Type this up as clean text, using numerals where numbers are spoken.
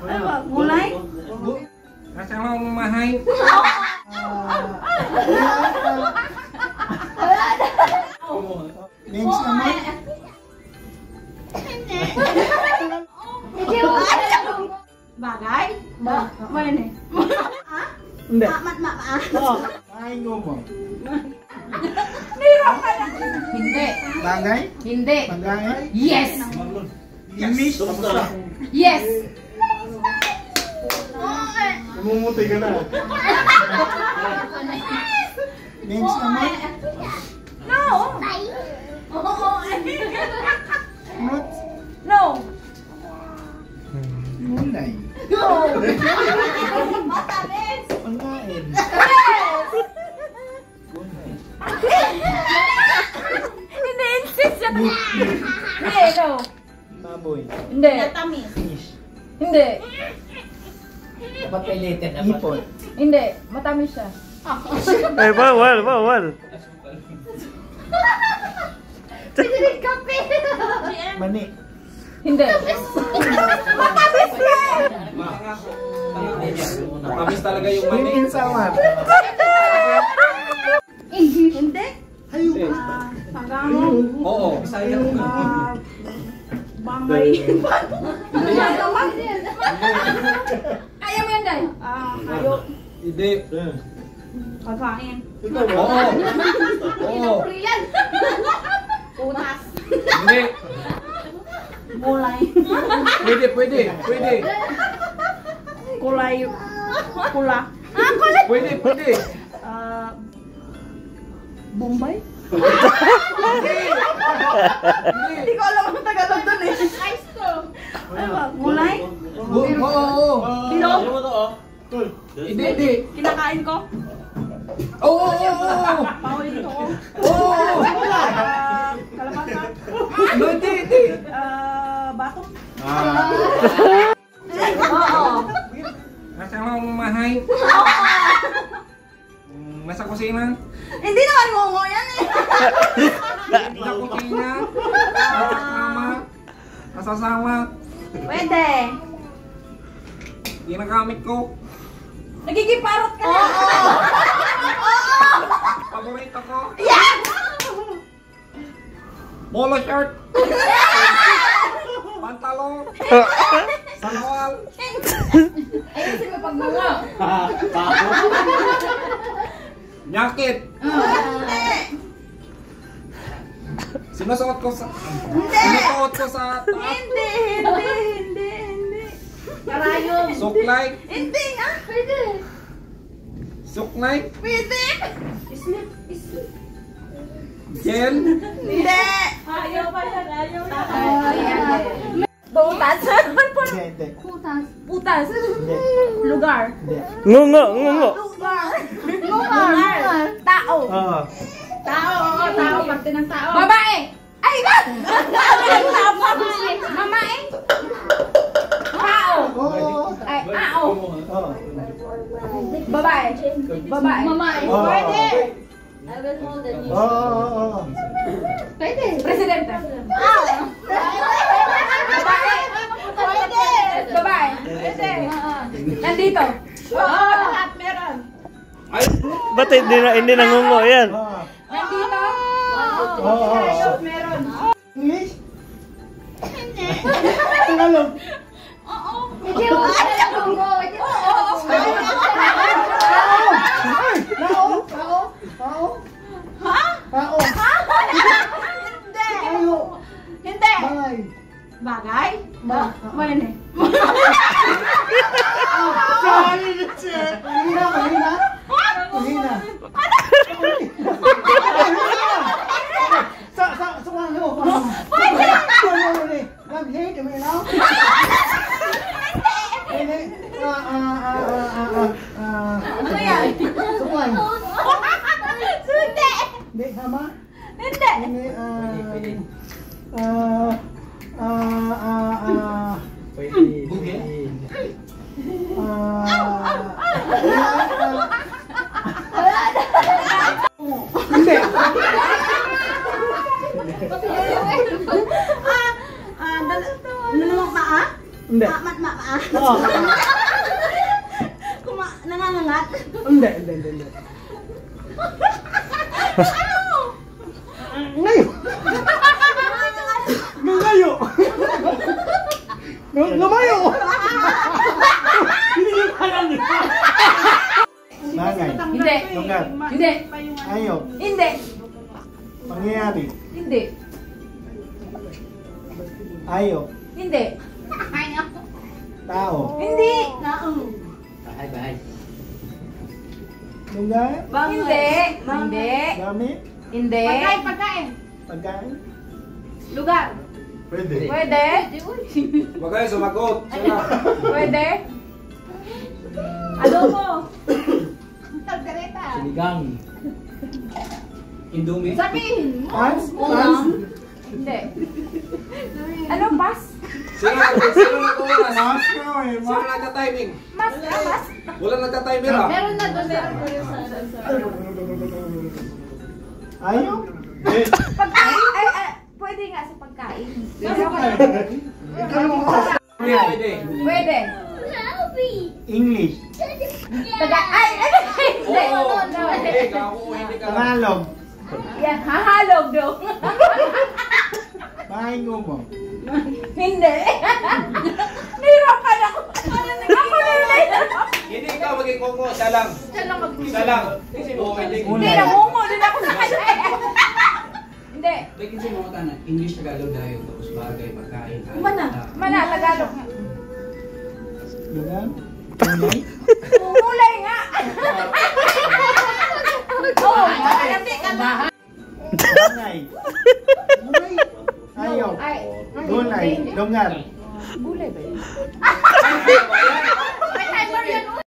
Ano ba? Gulay? Kasama mahay. Men's naman. Bagay? Mana ni? Hindi. Mat. Oo. Ay, mo. Hindi. Bagay? Hindi. Bagay? Yes. English? Yes. Namumuti ka na. Men's naman. No. Not. No. Mulay. No. Pangkain. Ini-insist siya. Hindi, no. Baboy. Hindi. Fish. Hindi. Dapat may letter na Hipon. Hindi. Matamis siya. Eh, bawal. Mani. Hindi. Matamis siya. Matamis talaga yung mani. Green sawat. Hindi. Hayop. Pagano. Oo. Bisaya. Bangay. Ayaw mo yan, Day? Hayop. Hindi. Pagkain. Oo. Oo. Utas. Hindi. Kulay. Pwede. Kulay. Pula. Pwede. Bombay? Hindi. Hindi ko alam ang Tagalog dun eh. Ano ba? Gulay? Oo. Bilog? Hindi. Kinakain ko? Oo. Pawin ko ko? Oo. Kalabasa? Hindi. Bato? Ah. Oo. Kasama mahay. Nasa kusina. Hindi naman ngongo yan eh. Nasa kusina. Nasa kama. Nasa sawat. Pwede. Ginagamit ko. Nagigiparot ka na. Paborito ko. Yeah! Polo shirt. Pantalon. Salwal. Ayusin mo pag mga. Jacket. Hindi. Sinusuot ko sa taas. Hindi. Karayom. Suklay. Hindi ah. Pwede. Suklay. Pwede. Gel. Hindi. Ayaw pa yan. Ayaw na. Butas. Hindi. Putas. Hindi. Lugar. Hindi. Ngungo. Lugar. Tao. Oo. Tao. Oo, tao. Parte ng tao. Babae. Ay, ba? Mamae. Tao. Oo. Ay, ao. Oo. Babae. Mamae. Oo. Pwede. Oo. Pwede. Presidente. Babae. Pwede. Babae. Pwede. Nandito. Oo, lahat meron. Ay. Ba't hindi nangungo yan? Oo. Nandito. Oo. Meron. English? Tagalog? Oo. Tao? Ha? Tao? Hindi. Tayo? Hindi. Bagay? Bagay? Mana ni? Sorry na siya. Mahina? Sa ano? Pwede! Nag-hate kami na? Hindi. Ano yan? Suwan. Hindi. Hindi, sama? Hindi. Hindi, Google. Hindi. Nalulok na ah? Hindi. Oo. Nangangangat. Hindi. Ngayo. Ngayo. Lumayo. Hindi yung alam niya. Bagay. Hindi. Lugar. Hindi. Ayok. Hindi. Pangyayari. Hindi. Ayok. Hindi. Tao. Hindi. Bahay, bahay. Lugar. Hindi. Hindi. Gamit. Hindi. Pagkain. Lugar. Pwede. Pwede. Huwag kayo sumagot. Sila. Pwede. Adobo. Sinigang. Indomie. Sabihin mo. Pans. Hindi. Ano, pas? Sino nag-oras? Mas ka eh. Sino nagka-timing? Mas. Wala nagka-timer ah. Meron na doon. Meron po rin sa... Ayok. Pagkain? Pwede nga sa pagkain. Pwede. Pwede. English. Hindi. Oo. Hindi ka ako. Hindi ka lang. Tagalog. Yan, hahalog daw. Bahay mo. Hindi. Nahirapan ako. Ako na yun. Hindi ka maging kongo. Siya lang. Siya lang. Oo, hindi. Hindi, namungo din ako sa kanya. Hindi. Baik kasi mga kana, English, Tagalog dahil tapos bagay, pagkain. Mana, Tagalog. Lugar. Tunay. Mulay nga. Oo. Hindi ka na. Bagay. Ayok. Ay. Gulay. Lugar. Gulay ba yun?